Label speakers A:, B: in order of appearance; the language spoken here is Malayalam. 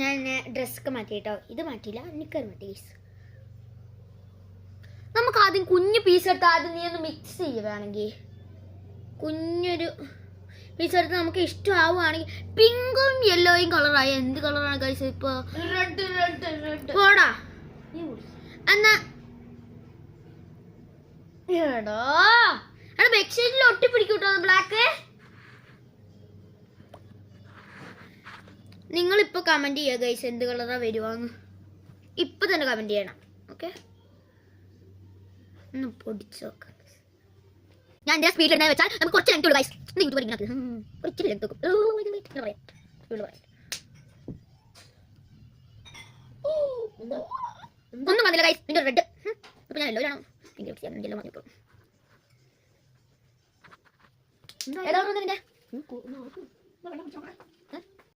A: ഞാൻ ഡ്രസ്സൊക്കെ മാറ്റി കേട്ടോ. ഇത് മാറ്റിയില്ല, നിക്കർ മാറ്റി. നമുക്ക് ആദ്യം കുഞ്ഞു പീസ് എടുത്ത് ആദ്യം നീ ഒന്ന് മിക്സ് ചെയ്യുകയാണെങ്കിൽ കുഞ്ഞൊരു പീസ് എടുത്ത് നമുക്ക് ഇഷ്ടമാവുകയാണെങ്കിൽ പിങ്കും യെല്ലോയും കളറായി. എന്ത് കളറാണ് കഴിച്ചത് ഇപ്പൊ? പോടാ എന്നാ എടാ ബെഡ്ഷീറ്റിൽ ഒട്ടിപ്പിടിക്കൂട്ടോ ബ്ലാക്ക്. നിങ്ങളിപ്പോൾ കമൻറ്റ് ചെയ്യുക ഗൈസ്, എന്ത് കളറാണ് വരുവാന്ന് ഇപ്പം തന്നെ കമൻറ്റ് ചെയ്യണം. ഓക്കെ, ഒന്ന് പൊടിച്ച് നോക്കാം. ഞാൻ എൻ്റെ സ്പീഡിൽ എന്താ വെച്ചാൽ നമുക്ക് കുറച്ച് ലെങ്ത് ഉള്ളൂ ഗൈസ്. യൂട്യൂബ് ഇങ്ങനെ ഒരിച്ചിരി ലെങ്ത് വെക്കും. ഒന്നും വന്നില്ല ഗൈസ്. നിന്റെ റെഡ് അപ്പം ഞാൻ എല്ലോ ആണോ എല്ലോ വന്നിട്ടു. ഏതാ നിന്റെ